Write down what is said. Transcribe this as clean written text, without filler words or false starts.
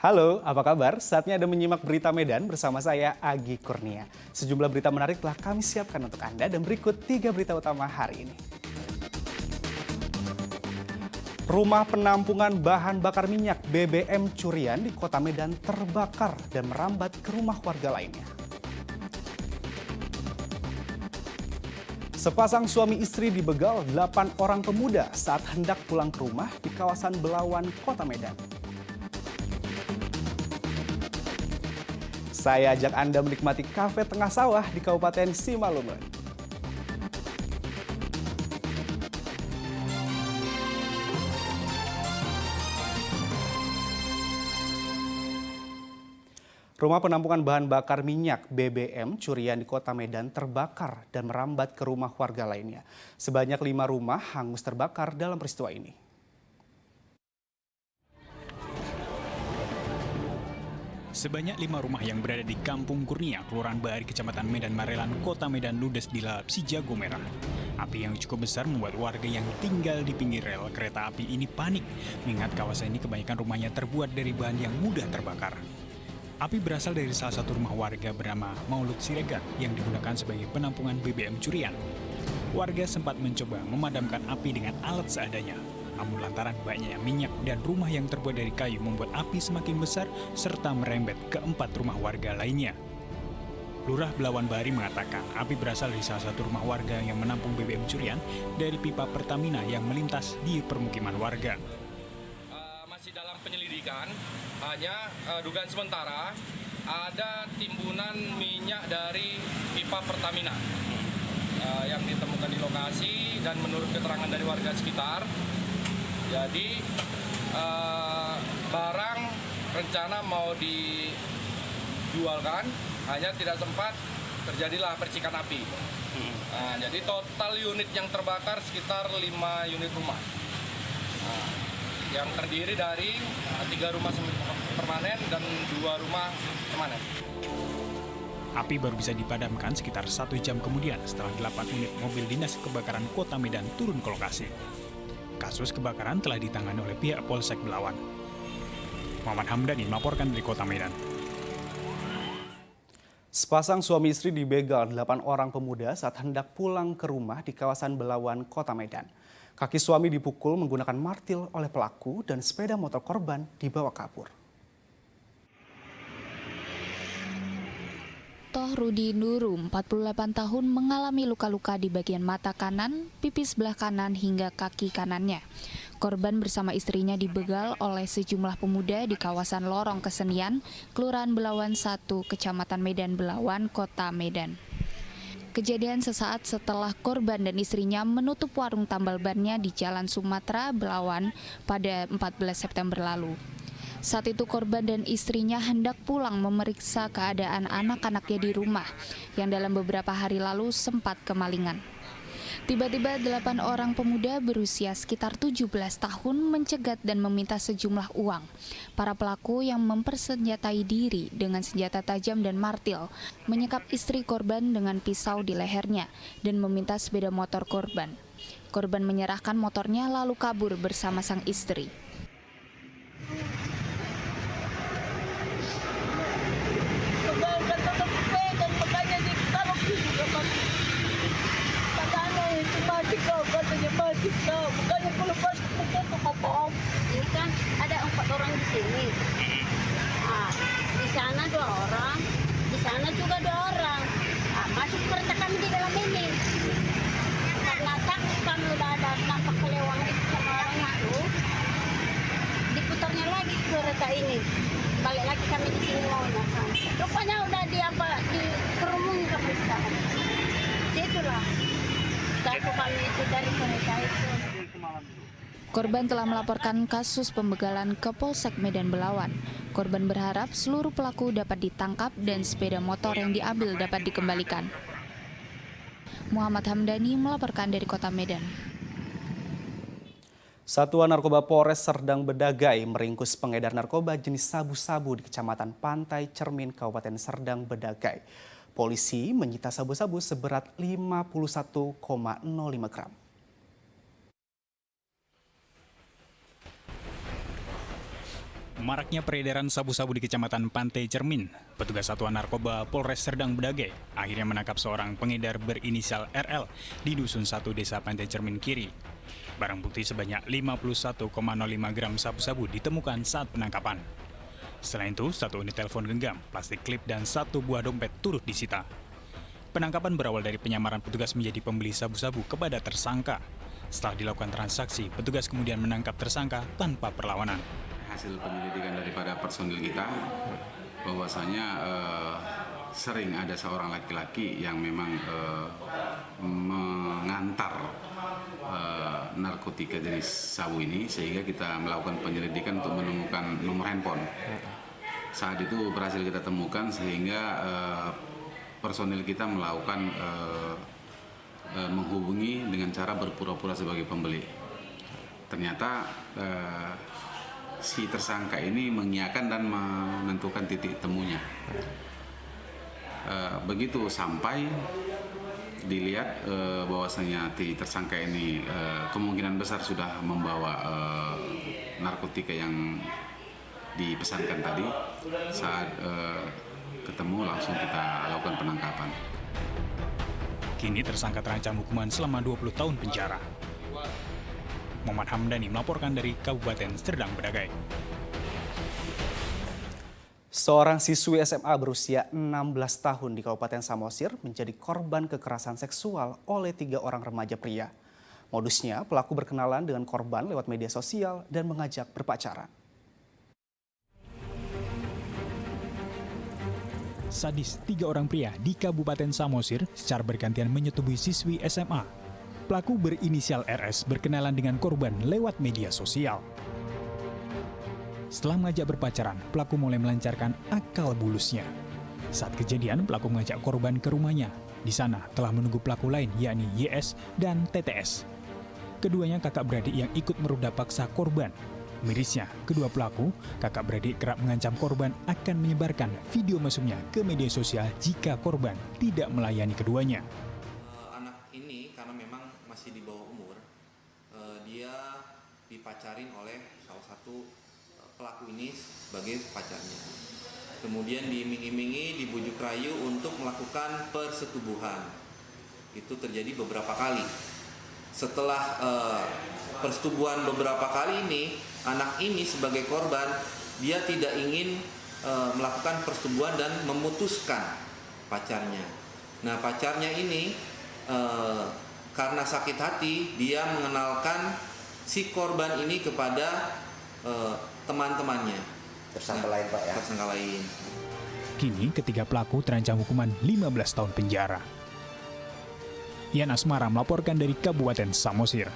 Halo, apa kabar? Saatnya Anda menyimak berita Medan bersama saya, Agi Kurnia. Sejumlah berita menarik telah kami siapkan untuk Anda dan berikut 3 berita utama hari ini. Rumah penampungan bahan bakar minyak BBM curian di Kota Medan terbakar dan merambat ke rumah warga lainnya. Sepasang suami istri dibegal 8 orang pemuda saat hendak pulang ke rumah di kawasan Belawan, Kota Medan. Saya ajak Anda menikmati kafe tengah sawah di Kabupaten Simalungun. Rumah penampungan bahan bakar minyak BBM curian di Kota Medan terbakar dan merambat ke rumah warga lainnya. Sebanyak 5 rumah hangus terbakar dalam peristiwa ini. Sebanyak 5 rumah yang berada di Kampung Kurnia, Kelurahan Bahari, Kecamatan Medan Marelan, Kota Medan ludes dilalap si jago merah. Api yang cukup besar membuat warga yang tinggal di pinggir rel kereta api ini panik, mengingat kawasan ini kebanyakan rumahnya terbuat dari bahan yang mudah terbakar. Api berasal dari salah satu rumah warga bernama Maulud Siregar yang digunakan sebagai penampungan BBM curian. Warga sempat mencoba memadamkan api dengan alat seadanya. Namun lantaran banyaknya minyak dan rumah yang terbuat dari kayu membuat api semakin besar serta merembet ke 4 rumah warga lainnya. Lurah Belawan Bahari mengatakan api berasal dari salah satu rumah warga yang menampung BBM curian dari pipa Pertamina yang melintas di permukiman warga. Masih dalam penyelidikan, hanya dugaan sementara ada timbunan minyak dari pipa Pertamina yang ditemukan di lokasi dan menurut keterangan dari warga sekitar. Jadi barang rencana mau dijualkan, hanya tidak sempat terjadilah percikan api. Nah, jadi total unit yang terbakar sekitar 5 unit rumah. Nah, yang terdiri dari 3 rumah permanen dan 2 rumah permanen. Api baru bisa dipadamkan sekitar 1 jam kemudian setelah 8 unit mobil dinas kebakaran Kota Medan turun ke lokasi. Kasus kebakaran telah ditangani oleh pihak Polsek Belawan. Muhammad Hamdani melaporkan dari Kota Medan. Sepasang suami istri dibegal 8 orang pemuda saat hendak pulang ke rumah di kawasan Belawan, Kota Medan. Kaki suami dipukul menggunakan martil oleh pelaku dan sepeda motor korban dibawa kabur. Toh Rudi Nuru, 48 tahun, mengalami luka-luka di bagian mata kanan, pipi sebelah kanan hingga kaki kanannya. Korban bersama istrinya dibegal oleh sejumlah pemuda di kawasan Lorong Kesenian, Kelurahan Belawan 1, Kecamatan Medan Belawan, Kota Medan. Kejadian sesaat setelah korban dan istrinya menutup warung tambal bannya di Jalan Sumatera, Belawan pada 14 September lalu. Saat itu korban dan istrinya hendak pulang memeriksa keadaan anak-anaknya di rumah yang dalam beberapa hari lalu sempat kemalingan. Tiba-tiba 8 orang pemuda berusia sekitar 17 tahun mencegat dan meminta sejumlah uang. Para pelaku yang mempersenjatai diri dengan senjata tajam dan martil menyekap istri korban dengan pisau di lehernya dan meminta sepeda motor korban. Korban menyerahkan motornya lalu kabur bersama sang istri. Ini kan ada 4 orang di sini. Nah, di sana 2 orang, di sana juga 2 orang. Nah, masuk kereta kami di dalam ini. Karena takut kami udah ada nampak kelewang itu sama orang itu, diputarnya lagi kereta ini. Balik lagi kami di sini maunya. Rupanya udah dikerumung kami sekarang. Itulah. Takut kami itu dari kereta itu. Korban telah melaporkan kasus pembegalan ke Polsek Medan Belawan. Korban berharap seluruh pelaku dapat ditangkap dan sepeda motor yang diambil dapat dikembalikan. Muhammad Hamdani melaporkan dari Kota Medan. Satuan Narkoba Polres Serdang Bedagai meringkus pengedar narkoba jenis sabu-sabu di Kecamatan Pantai Cermin, Kabupaten Serdang Bedagai. Polisi menyita sabu-sabu seberat 51,05 gram. Maraknya peredaran sabu-sabu di Kecamatan Pantai Cermin, petugas Satuan Narkoba Polres Serdang Bedagai akhirnya menangkap seorang pengedar berinisial RL di Dusun 1 Desa Pantai Cermin Kiri. Barang bukti sebanyak 51,05 gram sabu-sabu ditemukan saat penangkapan. Selain itu, 1 unit telepon genggam, plastik klip, dan 1 buah dompet turut disita. Penangkapan berawal dari penyamaran petugas menjadi pembeli sabu-sabu kepada tersangka. Setelah dilakukan transaksi, petugas kemudian menangkap tersangka tanpa perlawanan. Hasil penyelidikan daripada personil kita bahwasanya sering ada seorang laki-laki yang memang mengantar narkotika jenis sabu ini, sehingga kita melakukan penyelidikan untuk menemukan nomor handphone. Saat itu berhasil kita temukan, sehingga personil kita melakukan menghubungi dengan cara berpura-pura sebagai pembeli. Ternyata si tersangka ini mengiyakan dan menentukan titik temunya. Begitu sampai dilihat bahwasanya si tersangka ini kemungkinan besar sudah membawa narkotika yang dipesankan tadi. Saat ketemu langsung kita lakukan penangkapan. Kini tersangka terancam hukuman selama 20 tahun penjara. Muhammad Hamdani melaporkan dari Kabupaten Serdang Bedagai. Seorang siswi SMA berusia 16 tahun di Kabupaten Samosir menjadi korban kekerasan seksual oleh 3 orang remaja pria. Modusnya, pelaku berkenalan dengan korban lewat media sosial dan mengajak berpacaran. Sadis, 3 orang pria di Kabupaten Samosir secara bergantian menyetubuhi siswi SMA. Pelaku berinisial RS berkenalan dengan korban lewat media sosial. Setelah mengajak berpacaran, pelaku mulai melancarkan akal bulusnya. Saat kejadian, pelaku mengajak korban ke rumahnya. Di sana telah menunggu pelaku lain, yakni YS dan TTS. Keduanya kakak beradik yang ikut meruda paksa korban. Mirisnya, kedua pelaku, kakak beradik kerap mengancam korban akan menyebarkan video mesumnya ke media sosial jika korban tidak melayani keduanya. Anak ini karena memang masih di bawah umur, dia dipacarin oleh salah satu pelaku ini sebagai pacarnya. Kemudian diiming-imingi, dibujuk rayu untuk melakukan persetubuhan. Itu terjadi beberapa kali. Setelah persetubuhan beberapa kali ini, anak ini sebagai korban, dia tidak ingin melakukan persetubuhan dan memutuskan pacarnya. Nah, pacarnya ini karena sakit hati, dia mengenalkan si korban ini kepada teman-temannya. Tersangka lain, Pak, ya? Tersangka lain. Kini ketiga pelaku terancam hukuman 15 tahun penjara. Yan Asmara melaporkan dari Kabupaten Samosir.